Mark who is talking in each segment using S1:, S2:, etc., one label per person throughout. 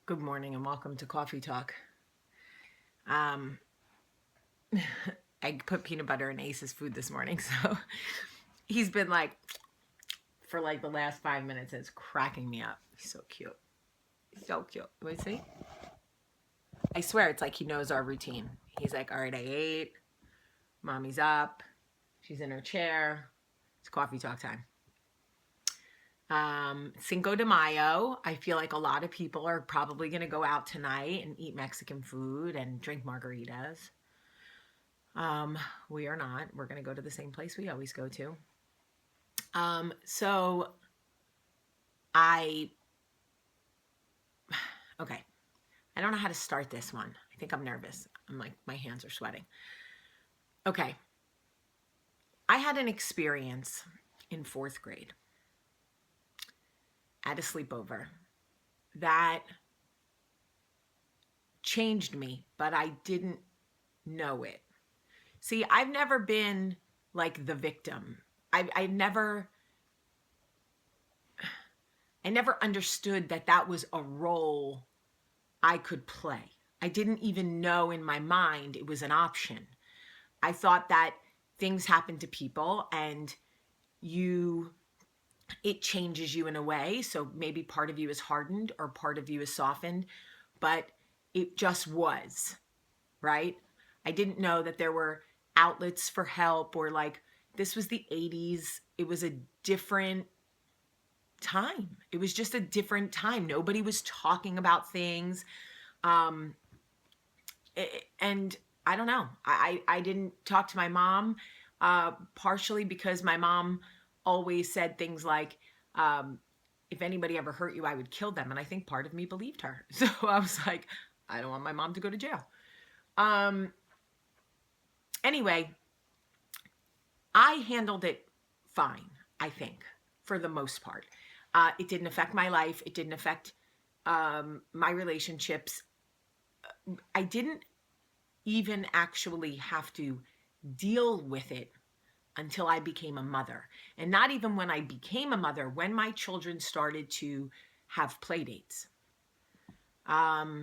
S1: Good morning and welcome to Coffee Talk. Um, I put peanut butter in Ace's food this morning, so he's been like, for like the last 5 minutes, it's cracking me up. He's so cute. So cute. Wait, see? I swear it's like he knows our routine. He's like, all right, I ate. Mommy's up. She's in her chair. It's coffee talk time. Cinco de Mayo. I feel like a lot of people are probably going to go out tonight and eat Mexican food and drink margaritas. We are not. We're going to go to the same place we always go to. So okay. I don't know how to start this one. I think I'm nervous. I'm like, my hands are sweating. Okay. I had an experience in 4th grade at a sleepover that changed me, but I didn't know it. See, I've never been like the victim. I never understood that was a role I could play. I didn't even know in my mind it was an option. I thought that things happen to people and it changes you in a way. So maybe part of you is hardened or part of you is softened, but it just was, right? I didn't know that there were outlets for help, or like, this was the 80s. It was a different time. It was just a different time. Nobody was talking about things. And I don't know. I didn't talk to my mom, partially because my mom always said things like, if anybody ever hurt you, I would kill them. And I think part of me believed her. So I was like, I don't want my mom to go to jail. Anyway, I handled it fine, I think, for the most part. It didn't affect my life. It didn't affect my relationships. I didn't even actually have to deal with it until I became a mother. And not even when I became a mother, when my children started to have play dates. I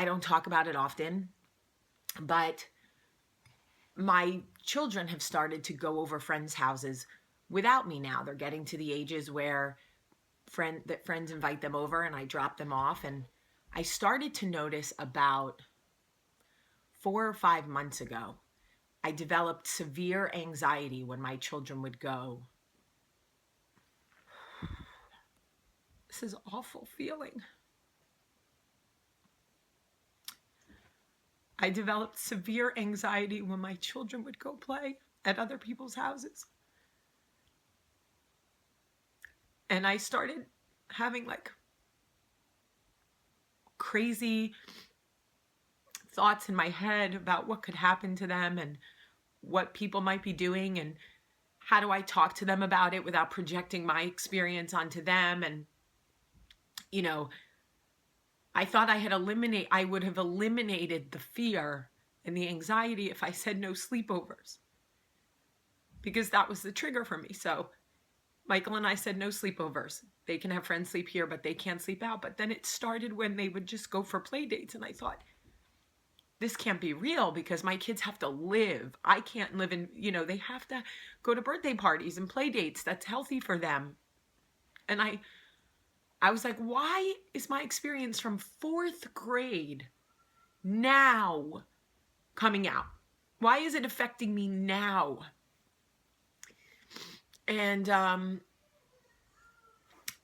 S1: don't talk about it often, but my children have started to go over friends' houses without me now. They're getting to the ages where friends invite them over and I drop them off. And I started to notice about 4 or 5 months ago, I developed severe anxiety when my children would go. This is an awful feeling. I developed severe anxiety when my children would go play at other people's houses. And I started having like crazy thoughts in my head about what could happen to them and what people might be doing and how do I talk to them about it without projecting my experience onto them. And, you know, I thought I would have eliminated the fear and the anxiety if I said no sleepovers, because that was the trigger for me. So Michael and I said no sleepovers. They can have friends sleep here, but they can't sleep out. But then it started when they would just go for play dates. And I thought, this can't be real, because my kids have to live. I can't live in, they have to go to birthday parties and play dates. That's healthy for them. And I was like, why is my experience from 4th grade now coming out? Why is it affecting me now? And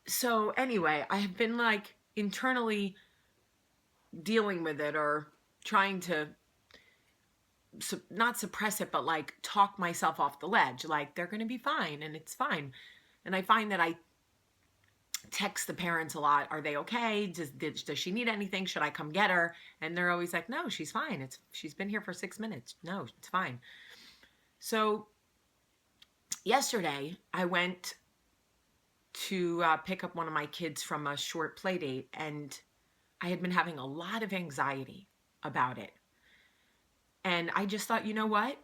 S1: so anyway, I have been like internally dealing with it, or trying to not suppress it, but like talk myself off the ledge. Like, they're going to be fine and it's fine. And I find that I text the parents a lot. Are they okay? Does she need anything? Should I come get her? And they're always like, no, she's fine. She's been here for 6 minutes. No, it's fine. So yesterday I went to pick up one of my kids from a short play date, and I had been having a lot of anxiety about it. And I just thought, you know what?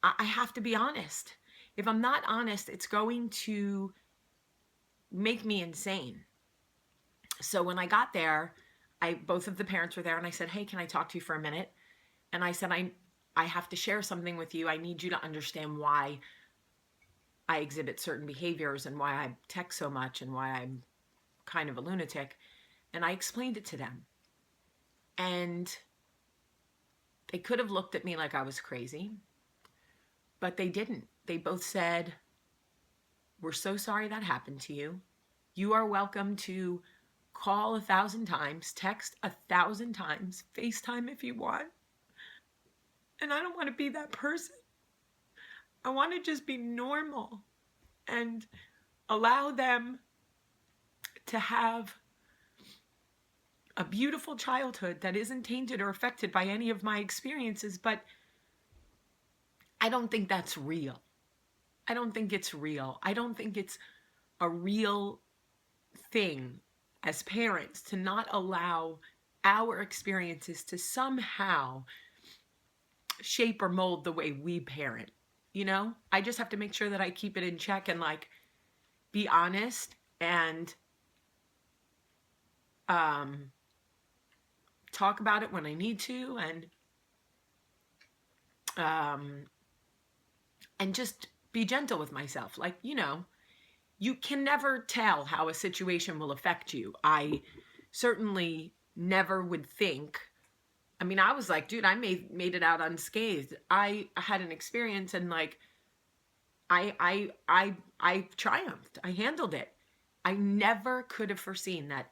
S1: I have to be honest. If I'm not honest, it's going to make me insane. So when I got there, both of the parents were there, and I said, hey, can I talk to you for a minute? And I said, I have to share something with you. I need you to understand why I exhibit certain behaviors and why I text so much and why I'm kind of a lunatic. And I explained it to them. And they could have looked at me like I was crazy, but they didn't. They both said, we're so sorry that happened to you. You are welcome to call 1,000 times, text 1,000 times, FaceTime if you want. And I don't want to be that person. I want to just be normal and allow them to have a beautiful childhood that isn't tainted or affected by any of my experiences. But I don't think that's real. I don't think it's real. I don't think it's a real thing as parents to not allow our experiences to somehow shape or mold the way we parent. You know, I just have to make sure that I keep it in check and like be honest and talk about it when I need to, and just be gentle with myself. Like, you know, you can never tell how a situation will affect you. I certainly never would think. I mean, I was like, dude, I made it out unscathed. I had an experience and like I triumphed. I handled it. I never could have foreseen that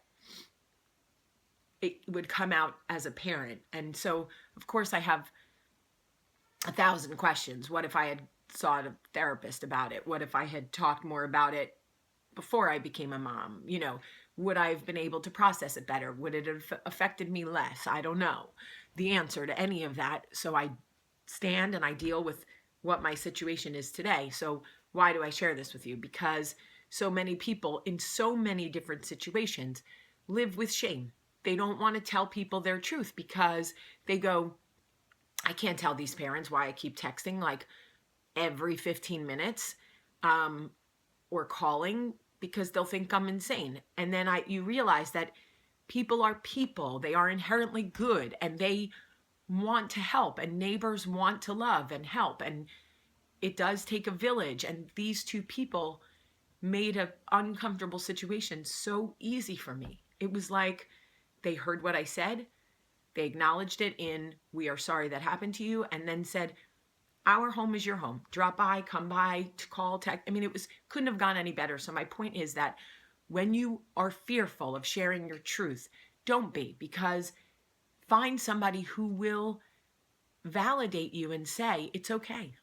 S1: it would come out as a parent. And so, of course, I have 1,000 questions. What if I had sought a therapist about it? What if I had talked more about it before I became a mom? You know, would I have been able to process it better? Would it have affected me less? I don't know the answer to any of that. So I stand and I deal with what my situation is today. So why do I share this with you? Because so many people in so many different situations live with shame. They don't want to tell people their truth because they go, I can't tell these parents why I keep texting like every 15 minutes or calling because they'll think I'm insane. And then you realize that people are people. They are inherently good and they want to help, and neighbors want to love and help. And it does take a village. And these two people made an uncomfortable situation so easy for me. It was like they heard what I said. They acknowledged it in, we are sorry that happened to you, and then said, our home is your home. Drop by, come by, call, text. I mean, couldn't have gone any better. So my point is that when you are fearful of sharing your truth, don't be, because find somebody who will validate you and say, it's okay.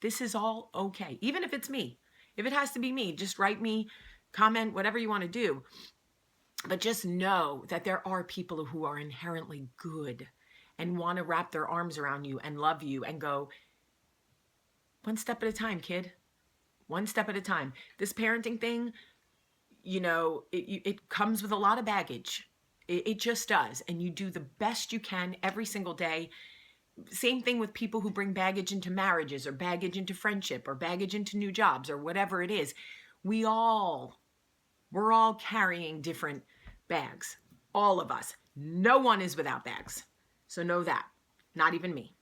S1: This is all okay. Even if it's me. If it has to be me, just write me, comment, whatever you want to do. But just know that there are people who are inherently good and want to wrap their arms around you and love you and go, one step at a time, kid. One step at a time. This parenting thing, you know, it comes with a lot of baggage. It just does. And you do the best you can every single day. Same thing with people who bring baggage into marriages or baggage into friendship or baggage into new jobs or whatever it is. We're all carrying different bags. All of us. No one is without bags. So know that. Not even me.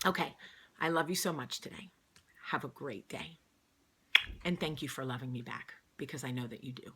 S1: Okay. I love you so much today. Have a great day. And thank you for loving me back, because I know that you do.